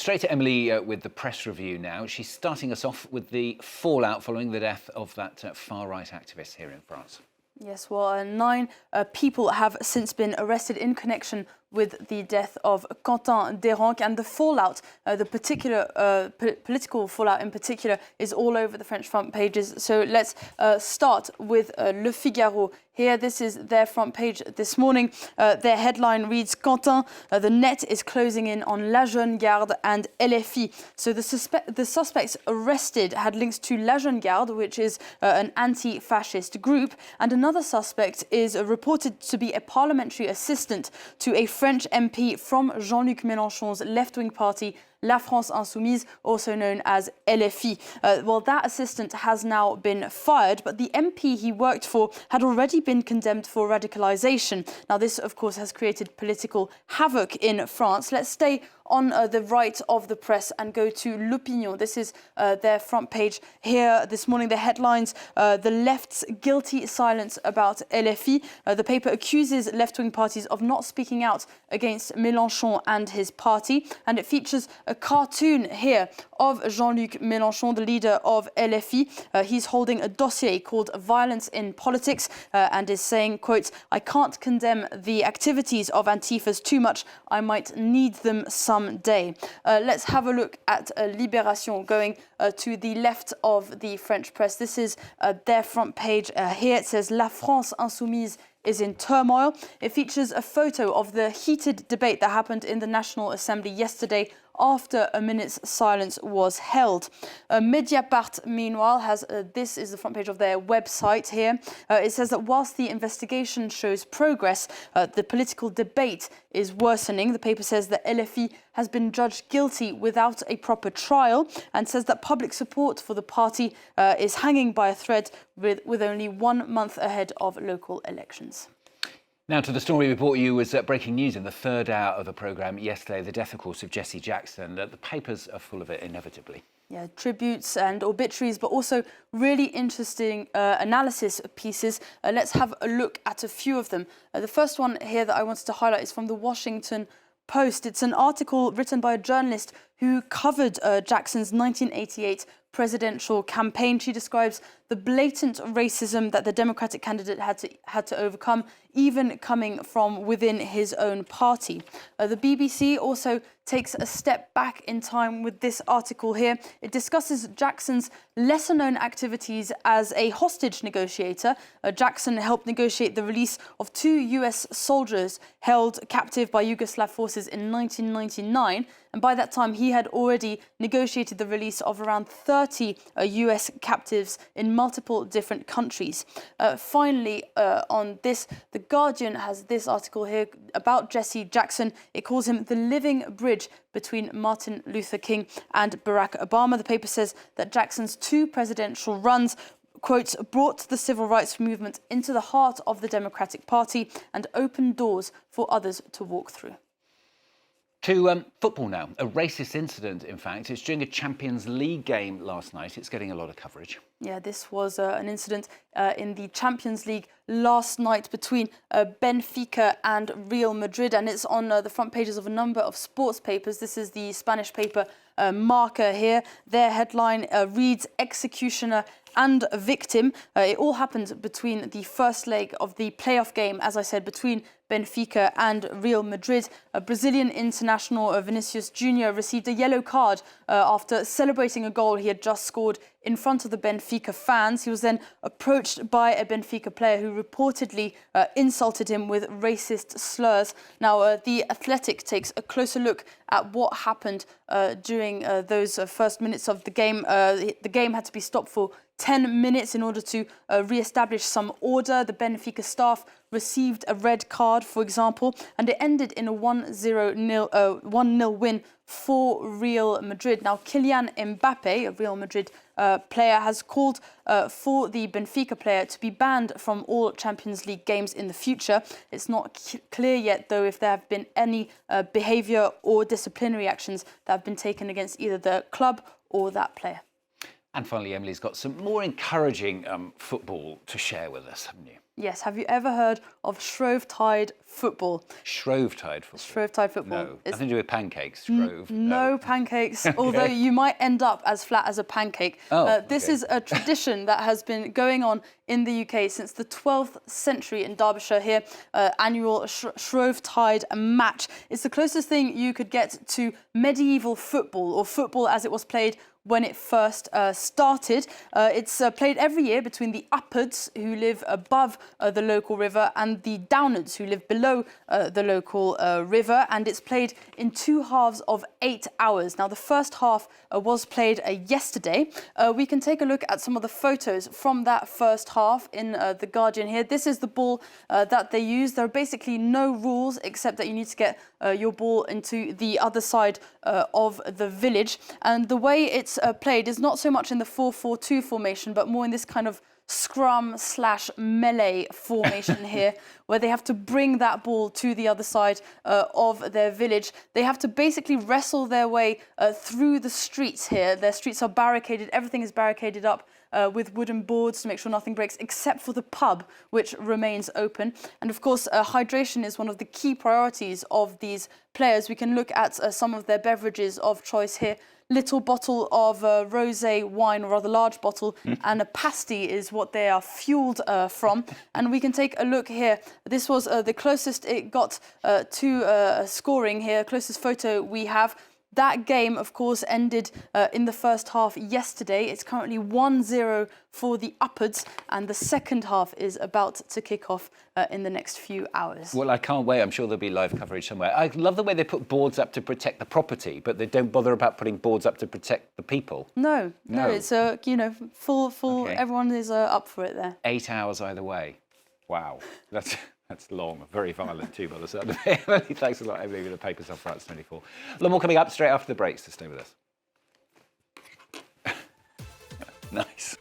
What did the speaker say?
Straight to Emily with the press review now. She's starting us off with the fallout following the death of that far-right activist here in France. Yes, well, 9 people have since been arrested in connection with the death of Quentin Deranque, and the fallout, the particular political fallout in particular, is all over the French front pages. So let's start with Le Figaro. Here, this is their front page this morning. Their headline reads, Quentin, the net is closing in on La Jeune Garde and LFI. So the suspects arrested had links to La Jeune Garde, which is an anti-fascist group, and another suspect is reported to be a parliamentary assistant to a French MP from Jean-Luc Mélenchon's left-wing party, La France Insoumise, also known as LFI. Well, that assistant has now been fired, but the MP he worked for had already been condemned for radicalisation. Now, this, of course, has created political havoc in France. Let's stay on the right of the press and go to L'Opinion. This is their front page here this morning. The headlines, the left's guilty silence about LFI. The paper accuses left-wing parties of not speaking out against Mélenchon and his party, and it features a cartoon here of Jean-Luc Mélenchon, the leader of LFI. He's holding a dossier called Violence in Politics and is saying, quote, I can't condemn the activities of Antifas too much. I might need them someday. Let's have a look at Libération, going to the left of the French press. This is their front page. Here it says, La France Insoumise is in turmoil. It features a photo of the heated debate that happened in the National Assembly yesterday after a minute's silence was held. Mediapart, meanwhile, has this is the front page of their website here. It says that whilst the investigation shows progress, the political debate is worsening. The paper says that LFI has been judged guilty without a proper trial, and says that public support for the party is hanging by a thread with only 1 month ahead of local elections. Now to the story we brought you was breaking news in the third hour of the programme yesterday, the death, of course, of Jesse Jackson. The papers are full of it, inevitably. Yeah, tributes and obituaries, but also really interesting analysis pieces. Let's have a look at a few of them. The first one here that I wanted to highlight is from the Washington Post. It's an article written by a journalist who covered Jackson's 1988 presidential campaign. She describes the blatant racism that the Democratic candidate had to overcome, even coming from within his own party. The BBC also takes a step back in time with this article here. It discusses Jackson's lesser-known activities as a hostage negotiator. Jackson helped negotiate the release of 2 US soldiers held captive by Yugoslav forces in 1999. And by that time, he had already negotiated the release of around 30 US captives in multiple different countries. Finally, on this, The Guardian has this article here about Jesse Jackson. It calls him the living bridge between Martin Luther King and Barack Obama. The paper says that Jackson's 2 presidential runs, quote, brought the civil rights movement into the heart of the Democratic Party and opened doors for others to walk through. To football now. A racist incident, in fact. It's during a Champions League game last night. It's getting a lot of coverage. Yeah, this was an incident in the Champions League last night between Benfica and Real Madrid, and it's on the front pages of a number of sports papers. This is the Spanish paper Marca here. Their headline reads, Executioner and Victim. It all happened between the first leg of the playoff game, as I said, between Benfica and Real Madrid. Brazilian international Vinicius Jr. received a yellow card after celebrating a goal he had just scored in front of the Benfica fans. He was then approached by a Benfica player who reportedly insulted him with racist slurs. Now, The Athletic takes a closer look at what happened during those first minutes of the game. The game had to be stopped for 10 minutes in order to re-establish some order. The Benfica staff received a red card, for example, and it ended in a 1-0 win for Real Madrid. Now, Kylian Mbappe, a Real Madrid player, has called for the Benfica player to be banned from all Champions League games in the future. It's not clear yet, though, if there have been any behaviour or disciplinary actions that have been taken against either the club or that player. And finally, Emily's got some more encouraging football to share with us, haven't you? Yes, have you ever heard of Shrovetide football? Shrovetide football. Shrovetide football. No, nothing to do with pancakes. Shrove. No pancakes, although you might end up as flat as a pancake. This okay. is a tradition that has been going on in the UK since the 12th century in Derbyshire here. Annual Shrovetide match. It's the closest thing you could get to medieval football, or football as it was played when it first started. It's played every year between the Uppards, who live above the local river, and the Downards, who live below the local river, and it's played in 2 halves of 8 hours. Now, the first half was played yesterday. We can take a look at some of the photos from that first half in The Guardian here. This is the ball that they use. There are basically no rules except that you need to get your ball into the other side of the village. And the way it's played is not so much in the 4-4-2 formation, but more in this kind of scrum/melee formation here, where they have to bring that ball to the other side of their village. They have to basically wrestle their way through the streets here. Their streets are barricaded. Everything is barricaded up with wooden boards to make sure nothing breaks, except for the pub, which remains open. And of course, hydration is one of the key priorities of these players. We can look at some of their beverages of choice here. Little bottle of rosé wine, or rather large bottle, and a pasty is what they are fueled from. And we can take a look here. This was the closest it got to scoring here, closest photo we have. That game, of course, ended in the first half yesterday. It's currently 1-0 for the Uppards, and the second half is about to kick off in the next few hours. Well, I can't wait. I'm sure there'll be live coverage somewhere. I love the way they put boards up to protect the property, but they don't bother about putting boards up to protect the people. No, it's full. Okay. Everyone is up for it there. 8 hours either way. Wow, that's long, very violent too, by the sound of it. Emily, thanks a lot, Emily, with the papers on France 24. A lot more coming up straight after the break, so stay with us. Nice.